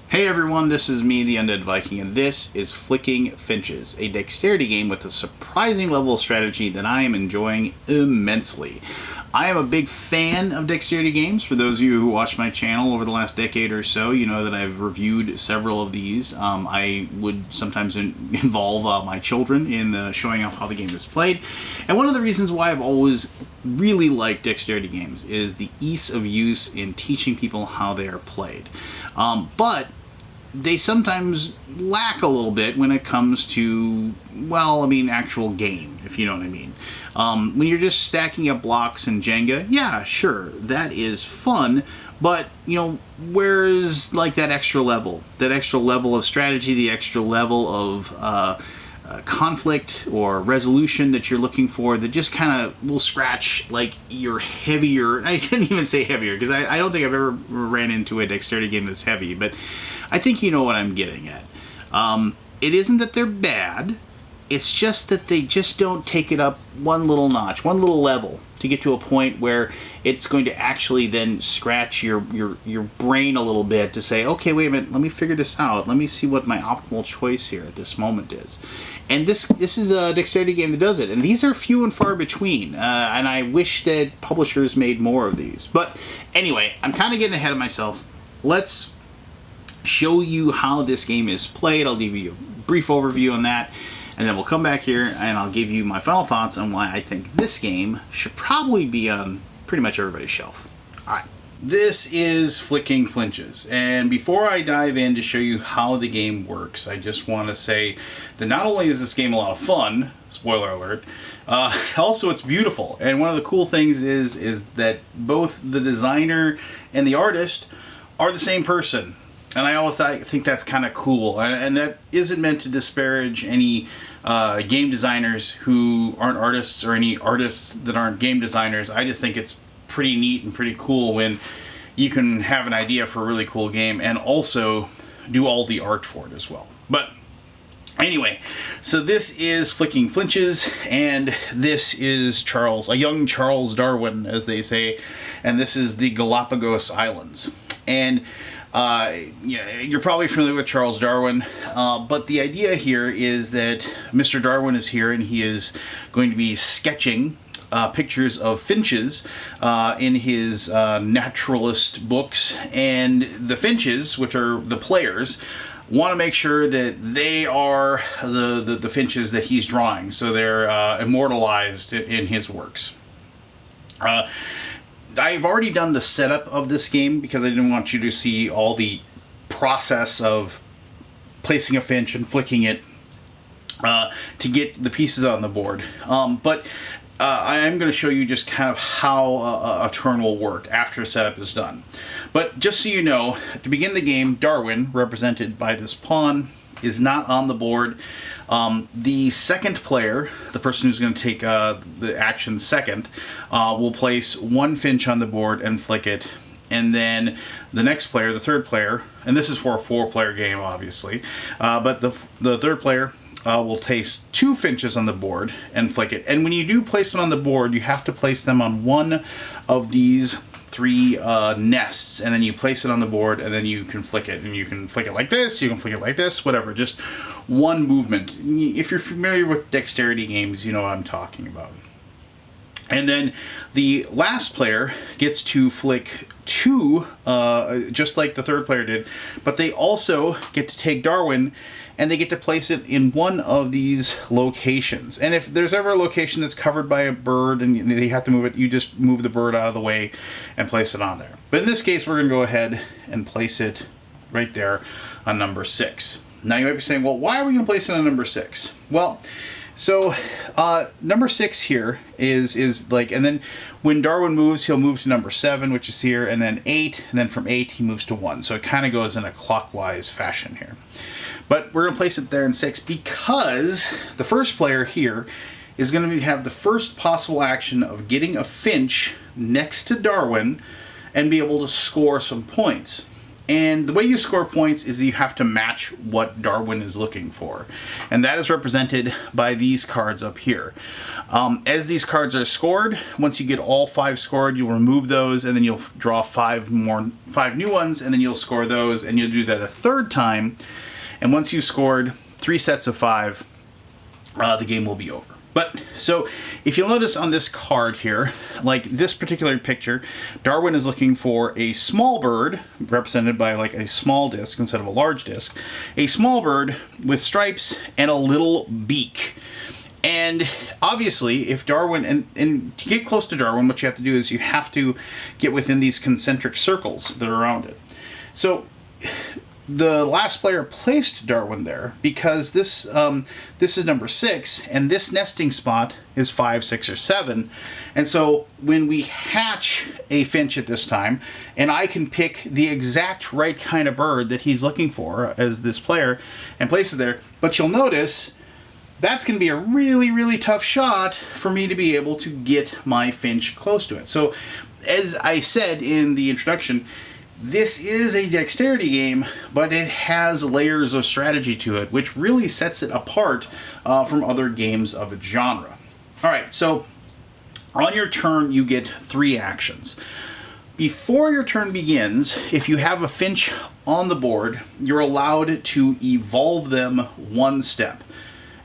Hey everyone, this is me, the Undead Viking, and this is Flicking Finches, a dexterity game with a surprising level of strategy that I am enjoying immensely. I am a big fan of dexterity games. For those of you who watched my channel over the last decade or so, you know that I've reviewed several of these. I would sometimes involve my children in showing off how the game is played. And one of the reasons why I've always really liked dexterity games is the ease of use in teaching people how they are played. But they sometimes lack a little bit when it comes to, well, I mean, actual game, if you know what I mean. When you're just stacking up blocks in Jenga, yeah, sure, that is fun, but, you know, where's, like, that extra level of strategy, the extra level of conflict or resolution that you're looking for that just kind of will scratch, like, your heavier, I didn't even say heavier, because I don't think I've ever ran into a dexterity game that's heavy, but I think you know what I'm getting at. It isn't that they're bad, it's just that they just don't take it up one little notch, one little level, to get to a point where it's going to actually then scratch your brain a little bit to say, okay, wait a minute, let me figure this out. Let me see what my optimal choice here at this moment is. And this is a dexterity game that does it. And these are few and far between. And I wish that publishers made more of these. But anyway, I'm kind of getting ahead of myself. Let's show you how this game is played. I'll give you a brief overview on that. And then we'll come back here and I'll give you my final thoughts on why I think this game should probably be on pretty much everybody's shelf. Alright, this is Flicking Finches. And before I dive in to show you how the game works, I just want to say that not only is this game a lot of fun, spoiler alert, also it's beautiful. And one of the cool things is that both the designer and the artist are the same person. And I always think that's kind of cool. And that isn't meant to disparage any game designers who aren't artists or any artists that aren't game designers. I just think it's pretty neat and pretty cool when you can have an idea for a really cool game and also do all the art for it as well. But anyway, so this is Flicking Finches, and this is a young Charles Darwin, as they say, and this is the Galapagos Islands. And yeah, you're probably familiar with Charles Darwin, but the idea here is that Mr. Darwin is here and he is going to be sketching pictures of finches in his naturalist books, and the finches, which are the players, want to make sure that they are the finches that he's drawing, so they're immortalized in his works. I've already done the setup of this game because I didn't want you to see all the process of placing a finch and flicking it to get the pieces on the board. But I am going to show you just kind of how a turn will work after the setup is done. But just so you know, to begin the game, Darwin, represented by this pawn, is not on the board. The second player, the person who's going to take the action second, will place one finch on the board and flick it. And then the next player, the third player, and this is for a 4-player game, obviously, but the third player will place 2 finches on the board and flick it. And when you do place them on the board, you have to place them on one of these 3 nests, and then you place it on the board, and then you can flick it. And you can flick it like this, you can flick it like this, whatever. Just one movement. If you're familiar with dexterity games, you know what I'm talking about. And then the last player gets to flick 2, just like the third player did, but they also get to take Darwin and they get to place it in one of these locations. And if there's ever a location that's covered by a bird and they have to move it, you just move the bird out of the way and place it on there. But in this case, we're going to go ahead and place it right there on number 6. Now you might be saying, well, why are we going to place it on number 6? Well, so number 6 here is like, and then when Darwin moves, he'll move to number 7, which is here, and then 8, and then from 8 he moves to 1. So it kind of goes in a clockwise fashion here. But we're going to place it there in 6 because the first player here is going to have the first possible action of getting a finch next to Darwin and be able to score some points. And the way you score points is you have to match what Darwin is looking for. And that is represented by these cards up here. As these cards are scored, once you get all 5 scored, you'll remove those, and then you'll draw 5 new ones, and then you'll score those, and you'll do that a third time. And once you've scored 3 sets of 5, the game will be over. But, so, if you'll notice on this card here, like this particular picture, Darwin is looking for a small bird, represented by like a small disc instead of a large disc, a small bird with stripes and a little beak. And obviously, if Darwin, and to get close to Darwin, what you have to do is you have to get within these concentric circles that are around it. So, the last player placed Darwin there because this is number 6, and this nesting spot is 5, 6, or 7. And so when we hatch a finch at this time, and I can pick the exact right kind of bird that he's looking for as this player and place it there, but you'll notice that's going to be a really, really tough shot for me to be able to get my finch close to it. So as I said in the introduction, this is a dexterity game, but it has layers of strategy to it, which really sets it apart from other games of its genre. All right, so on your turn, you get 3 actions. Before your turn begins, if you have a finch on the board, you're allowed to evolve them 1 step.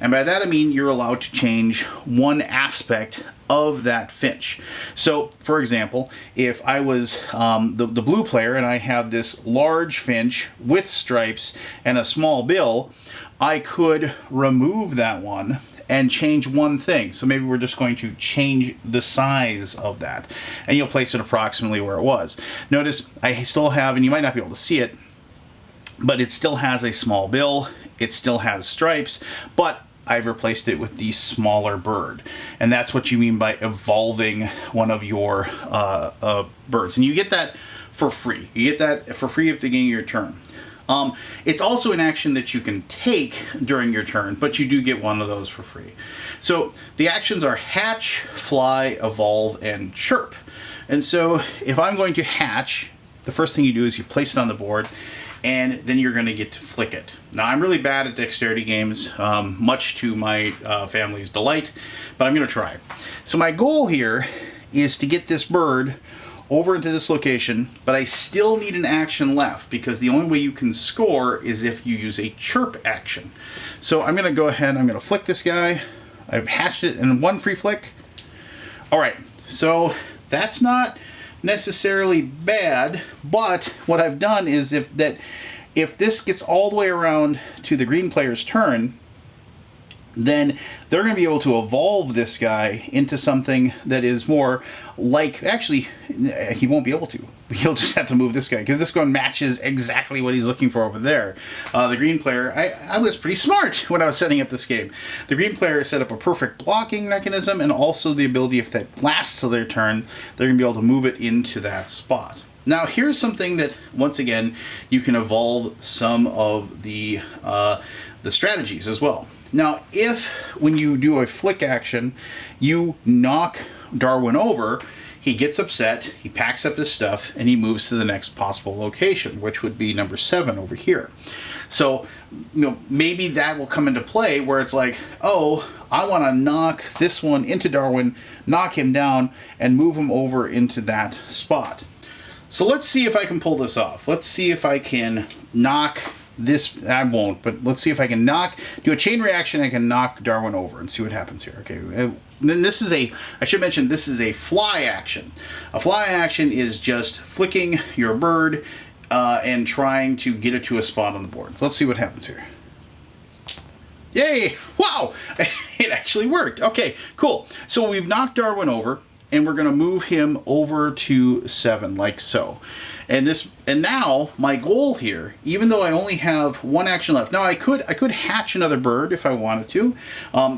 And by that I mean you're allowed to change 1 aspect of that finch. So, for example, if I was the blue player and I have this large finch with stripes and a small bill, I could remove that one and change 1 thing. So maybe we're just going to change the size of that, and you'll place it approximately where it was. Notice I still have, and you might not be able to see it, but it still has a small bill, it still has stripes, but I've replaced it with the smaller bird. And that's what you mean by evolving one of your birds. And you get that for free. You get that for free at the beginning of your turn. It's also an action that you can take during your turn, but you do get 1 of those for free. So the actions are hatch, fly, evolve, and chirp. And so if I'm going to hatch, the first thing you do is you place it on the board, and then you're going to get to flick it. Now, I'm really bad at dexterity games, much to my family's delight, but I'm going to try. So my goal here is to get this bird over into this location, but I still need an action left, because the only way you can score is if you use a chirp action. So I'm going to go ahead, I'm going to flick this guy. I've hatched it in 1 free flick. All right, so that's not necessarily bad, but what I've done is if this gets all the way around to the green player's turn, then they're going to be able to evolve this guy into something that is more like, actually, he won't be able to. He'll just have to move this guy, because this one matches exactly what he's looking for over there. The green player, I was pretty smart when I was setting up this game. The green player set up a perfect blocking mechanism, and also the ability, if that lasts till their turn, they're going to be able to move it into that spot. Now, here's something that, once again, you can evolve some of the strategies as well. Now, if, when you do a flick action, you knock Darwin over, he gets upset, he packs up his stuff, and he moves to the next possible location, which would be number 7 over here. So, maybe that will come into play where it's like, oh, I want to knock this one into Darwin, knock him down, and move him over into that spot. So let's see if I can pull this off. Let's see if I can knock this. I won't, but let's see if I can do a chain reaction. I can knock Darwin over and see what happens here. Okay. Then this is I should mention, this is a fly action. A fly action is just flicking your bird and trying to get it to a spot on the board. So let's see what happens here. Yay! Wow! It actually worked. Okay, cool. So we've knocked Darwin over, and we're going to move him over to 7, like so. And now my goal here, even though I only have 1 action left, now I could hatch another bird if I wanted to.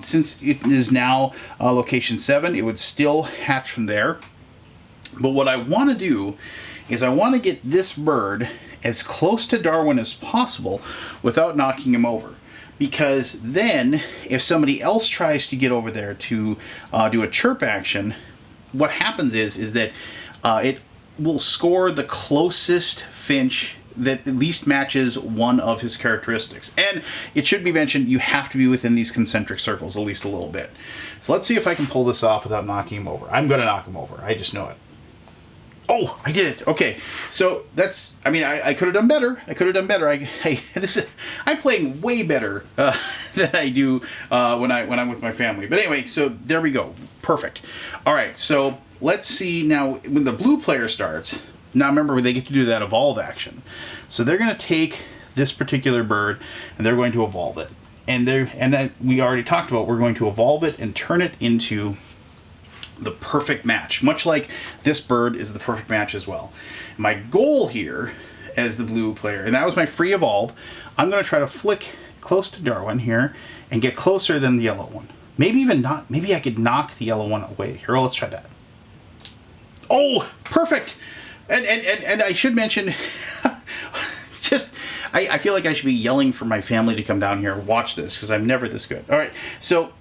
Since it is now location 7, it would still hatch from there. But what I want to do is I want to get this bird as close to Darwin as possible without knocking him over. Because then, if somebody else tries to get over there to do a chirp action, what happens is that it will score the closest finch that at least matches one of his characteristics. And it should be mentioned, you have to be within these concentric circles at least a little bit. So let's see if I can pull this off without knocking him over. I'm going to knock him over. I just know it. Oh, I did it. Okay. So that's, I mean, I could have done better. I could have done better. I'm playing way better than I do when I'm with my family. But anyway, so there we go. Perfect. All right. So let's see now when the blue player starts. Now remember, they get to do that evolve action. So they're going to take this particular bird and they're going to evolve it. And we already talked about, we're going to evolve it and turn it into the perfect match, much like this bird is the perfect match as well. My goal here as the blue player, and that was my free evolve, I'm going to try to flick close to Darwin here and get closer than the yellow one. Maybe even not, maybe I could knock the yellow one away. Here, let's try that. Oh, perfect. And I should mention, just, I feel like I should be yelling for my family to come down here and watch this because I'm never this good. All right, so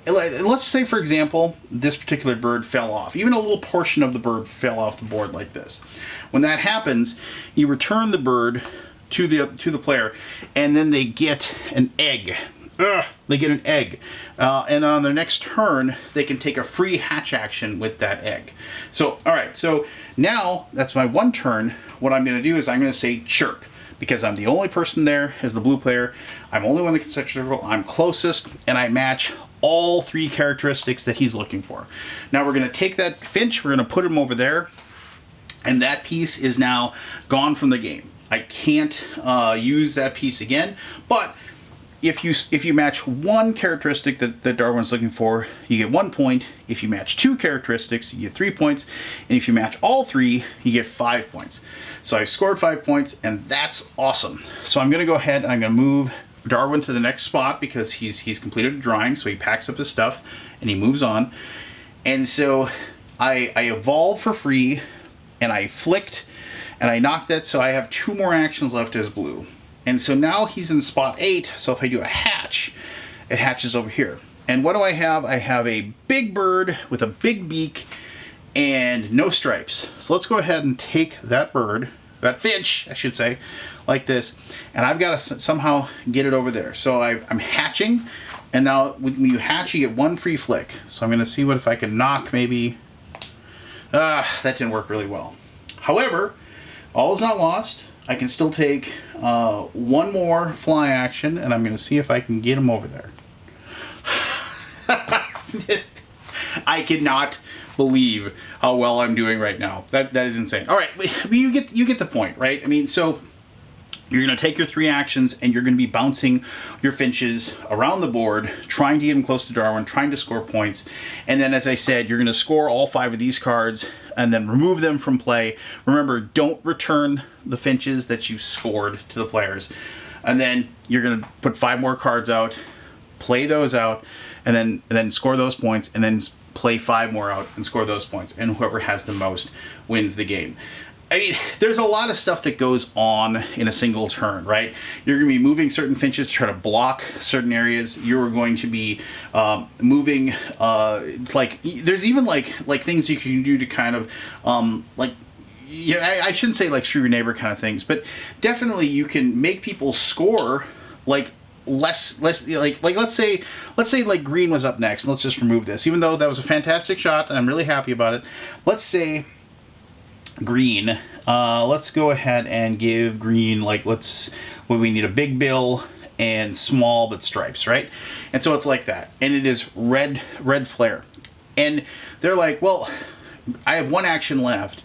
let's say, for example, this particular bird fell off. Even a little portion of the bird fell off the board like this. When that happens, you return the bird to the player, and then they get an egg. They get an egg. And then on their next turn, they can take a free hatch action with that egg. So, all right, so now that's my one turn. What I'm going to do is I'm going to say chirp, because I'm the only person there as the blue player. I'm only one in the concentric circle. I'm closest, and I match all three characteristics that he's looking for. Now we're going to take that Finch, we're going to put him over there, and that piece is now gone from the game. I can't use that piece again, but if you match one characteristic that Darwin's looking for, you get 1 point. If you match two characteristics, you get 3 points. And if you match all three, you get 5 points. So I scored 5 points, and that's awesome. So I'm going to go ahead and I'm going to move Darwin to the next spot because he's completed a drawing, so he packs up his stuff and he moves on. And so I evolve for free, and I flicked, and I knocked that, so I have 2 more actions left as blue. And so now he's in spot 8, so if I do a hatch, it hatches over here. And what do I have? I have a big bird with a big beak and no stripes. So let's go ahead and take that bird, that Finch, I should say, like this, and I've got to somehow get it over there. So I'm hatching, and now when you hatch, you get 1 free flick. So I'm going to see if I can knock maybe. That didn't work really well. However, all is not lost. I can still take 1 more fly action, and I'm going to see if I can get him over there. I cannot believe how well I'm doing right now. That is insane. All right, you get the point, right? I mean, so you're going to take your 3 actions, and you're going to be bouncing your Finches around the board, trying to get them close to Darwin, trying to score points. And then, as I said, you're going to score all 5 of these cards and then remove them from play. Remember, don't return the Finches that you scored to the players. And then you're going to put 5 more cards out, play those out, and then score those points, and then play 5 more out and score those points. And whoever has the most wins the game. I mean, there's a lot of stuff that goes on in a single turn, right? You're going to be moving certain Finches to try to block certain areas. You're going to be moving, there's even like things you can do to kind of, I shouldn't say like screw your neighbor kind of things, but definitely you can make people score like less like let's say like green was up next. Let's just remove this, even though that was a fantastic shot and I'm really happy about it. Let's say green, let's go ahead and give green, we need a big bill and small but stripes, right? And so it's like that, and it is red flare, and they're like, well, I have 1 action left,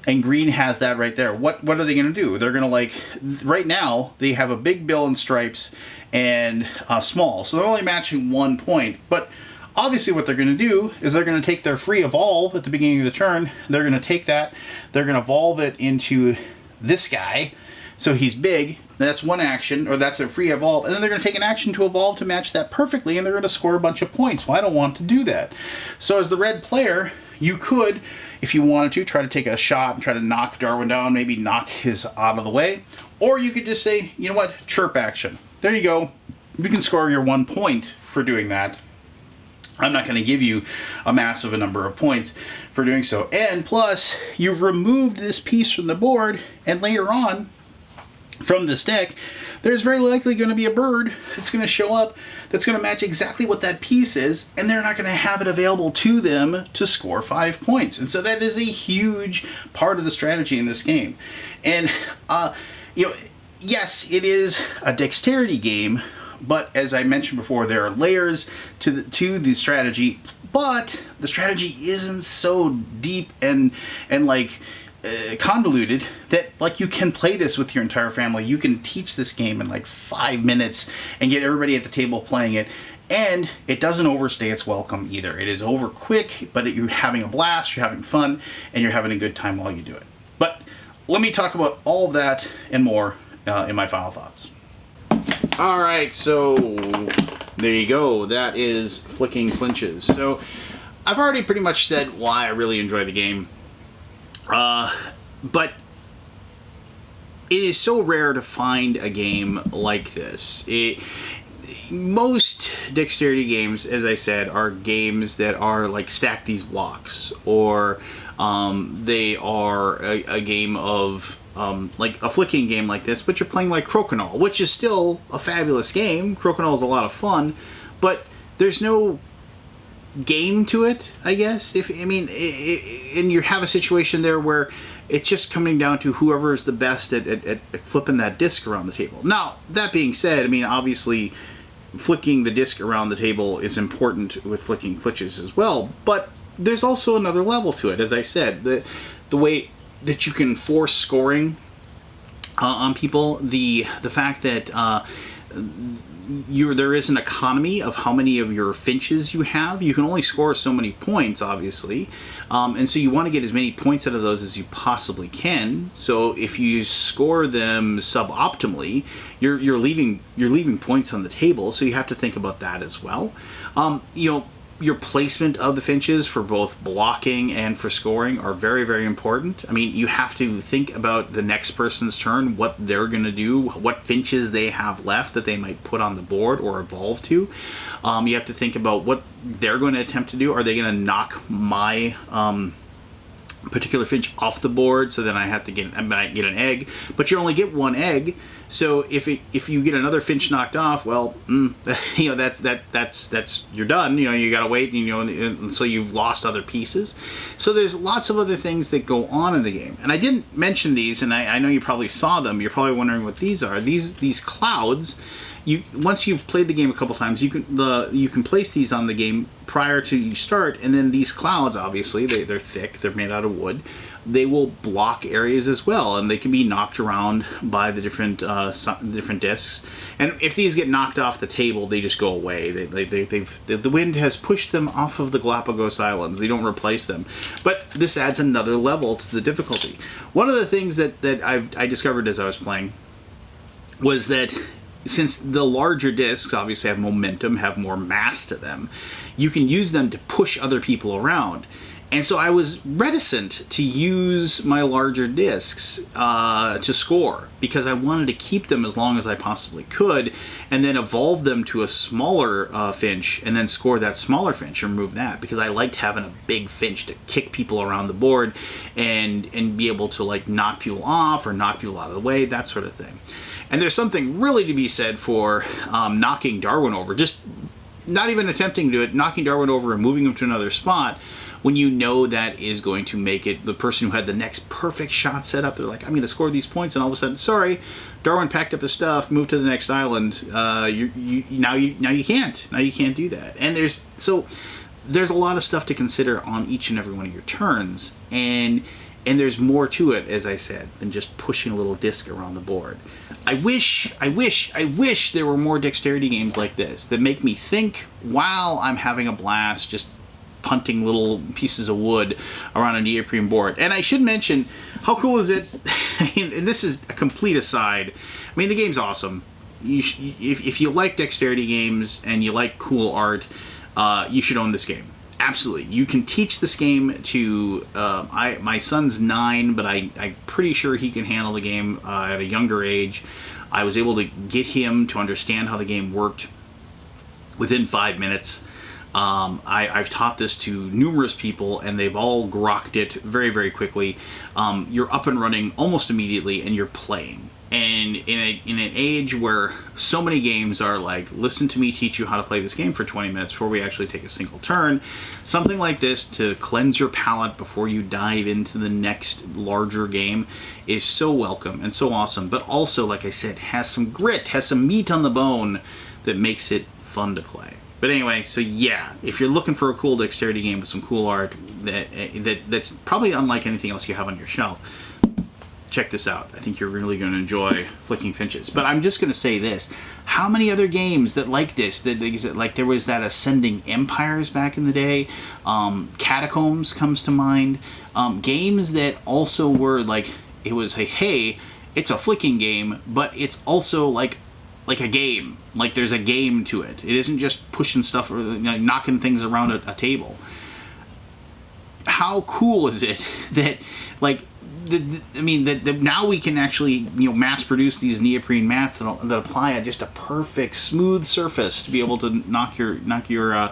and green has that right there. What are they going to do? They're going to, right now they have a big bill and stripes and small, so they're only matching 1 point. But obviously what they're going to do is they're going to take their free evolve at the beginning of the turn. They're going to take that, they're going to evolve it into this guy, so he's big. That's 1 action, or that's a free evolve, and then they're going to take an action to evolve to match that perfectly, and they're going to score a bunch of points. Well, I don't want to do that. So as the red player, you could, if you wanted to, try to take a shot and try to knock Darwin down, maybe knock his out of the way, or you could just say, you know what, chirp action. There you go. You can score your 1 point for doing that. I'm not going to give you a massive number of points for doing so. And plus, you've removed this piece from the board, and later on, from this deck, there's very likely going to be a bird that's going to show up that's going to match exactly what that piece is, and they're not going to have it available to them to score 5 points. And so that is a huge part of the strategy in this game. And, yes, it is a dexterity game, but as I mentioned before, there are layers to the strategy, but the strategy isn't so deep and convoluted that you can play this with your entire family. You can teach this game in 5 minutes and get everybody at the table playing it, and it doesn't overstay its welcome either. It is over quick, but you're having a blast, you're having fun, and you're having a good time while you do it. But let me talk about all of that and more in my final thoughts. All right, so there you go. That is Flicking Finches. So I've already pretty much said why I really enjoy the game. But it is so rare to find a game like this. Most dexterity games, as I said, are games that are stack these blocks, or they are a game of a flicking game like this, but you're playing like Crokinole, which is still a fabulous game. Crokinole is a lot of fun, but there's no game to it, I guess. And you have a situation there where it's just coming down to whoever is the best at flipping that disc around the table. Now, that being said, obviously flicking the disc around the table is important with Flicking Finches as well, but there's also another level to it. As I said, the way that you can force scoring on people, the fact that there is an economy of how many of your finches you have. You can only score so many points, obviously, and so you want to get as many points out of those as you possibly can. So if you score them suboptimally, you're leaving points on the table. So you have to think about that as well. Your placement of the finches for both blocking and for scoring are very, very important. You have to think about the next person's turn, what they're going to do, what finches they have left that they might put on the board or evolve to. You have to think about what they're going to attempt to do. Are they going to knock my particular finch off the board, so then I might get an egg, but you only get one egg. So if you get another finch knocked off, well, that's you're done. You got to wait, and so you've lost other pieces. So there's lots of other things that go on in the game, and I didn't mention these, and I know you probably saw them. You're probably wondering what these are. These clouds. Once you've played the game a couple times, you can place these on the game prior to you start, and then these clouds, obviously, they're thick, they're made out of wood. They will block areas as well, and they can be knocked around by the different discs. And if these get knocked off the table, they just go away. The wind has pushed them off of the Galapagos Islands. They don't replace them. But this adds another level to the difficulty. One of the things that I discovered as I was playing was that since the larger discs obviously have momentum, have more mass to them, you can use them to push other people around. And so I was reticent to use my larger discs to score, because I wanted to keep them as long as I possibly could, and then evolve them to a smaller finch, and then score that smaller finch and remove that, because I liked having a big finch to kick people around the board and be able to knock people off or knock people out of the way, that sort of thing. And there's something really to be said for knocking Darwin over, just not even attempting to do it, knocking Darwin over and moving him to another spot, when you know that is going to make it the person who had the next perfect shot set up. They're like, I'm going to score these points, and all of a sudden, sorry, Darwin packed up his stuff, moved to the next island. Now you can't do that. And there's a lot of stuff to consider on each and every one of your turns, and there's more to it, as I said, than just pushing a little disc around the board. I wish there were more dexterity games like this that make me think while I'm having a blast just punting little pieces of wood around a neoprene board. And I should mention, how cool is it? And this is a complete aside. The game's awesome. If you like dexterity games and you like cool art, you should own this game. Absolutely. You can teach this game to, my son's 9, but I'm pretty sure he can handle the game at a younger age. I was able to get him to understand how the game worked within 5 minutes. I've taught this to numerous people, and they've all grokked it very, very quickly. You're up and running almost immediately, and you're playing. And in an age where so many games are like, listen to me teach you how to play this game for 20 minutes before we actually take a single turn, something like this to cleanse your palate before you dive into the next larger game is so welcome and so awesome. But also, like I said, has some grit, has some meat on the bone that makes it fun to play. But anyway, so yeah, if you're looking for a cool dexterity game with some cool art that's probably unlike anything else you have on your shelf, check this out. I think you're really going to enjoy Flicking Finches. But I'm just going to say this. How many other games that like this, like there was that Ascending Empires back in the day, Catacombs comes to mind, games that also were like, it was a, hey, it's a flicking game, but it's also like a game. Like there's a game to it. It isn't just pushing stuff or knocking things around a table. How cool is it that like that now we can actually mass produce these neoprene mats that apply at just a perfect smooth surface to be able to knock your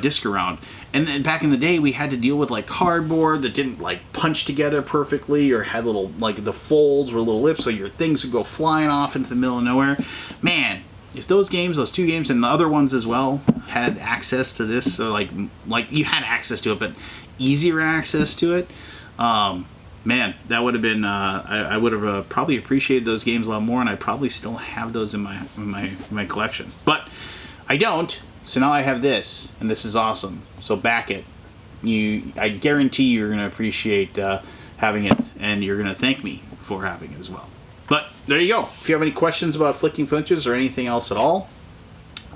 disc around. And then back in the day we had to deal with like cardboard that didn't like punch together perfectly or had little like the folds were little lips, so your things would go flying off into the middle of nowhere. Man, if those two games and the other ones as well had access to this, or like you had access to it but easier access to it, man, that would have been, I would have probably appreciated those games a lot more, and I probably still have those in my collection. But I don't, so now I have this, and this is awesome. So back it. I guarantee you're going to appreciate having it, and you're going to thank me for having it as well. But there you go. If you have any questions about Flicking Finches or anything else at all,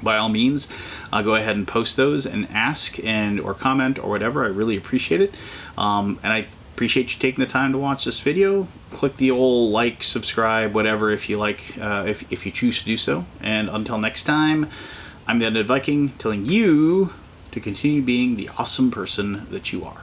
by all means, go ahead and post those and ask or comment or whatever. I really appreciate it. And I appreciate you taking the time to watch this video. Click the old like, subscribe, whatever if you like, if you choose to do so. And until next time, I'm the Undead Viking telling you to continue being the awesome person that you are.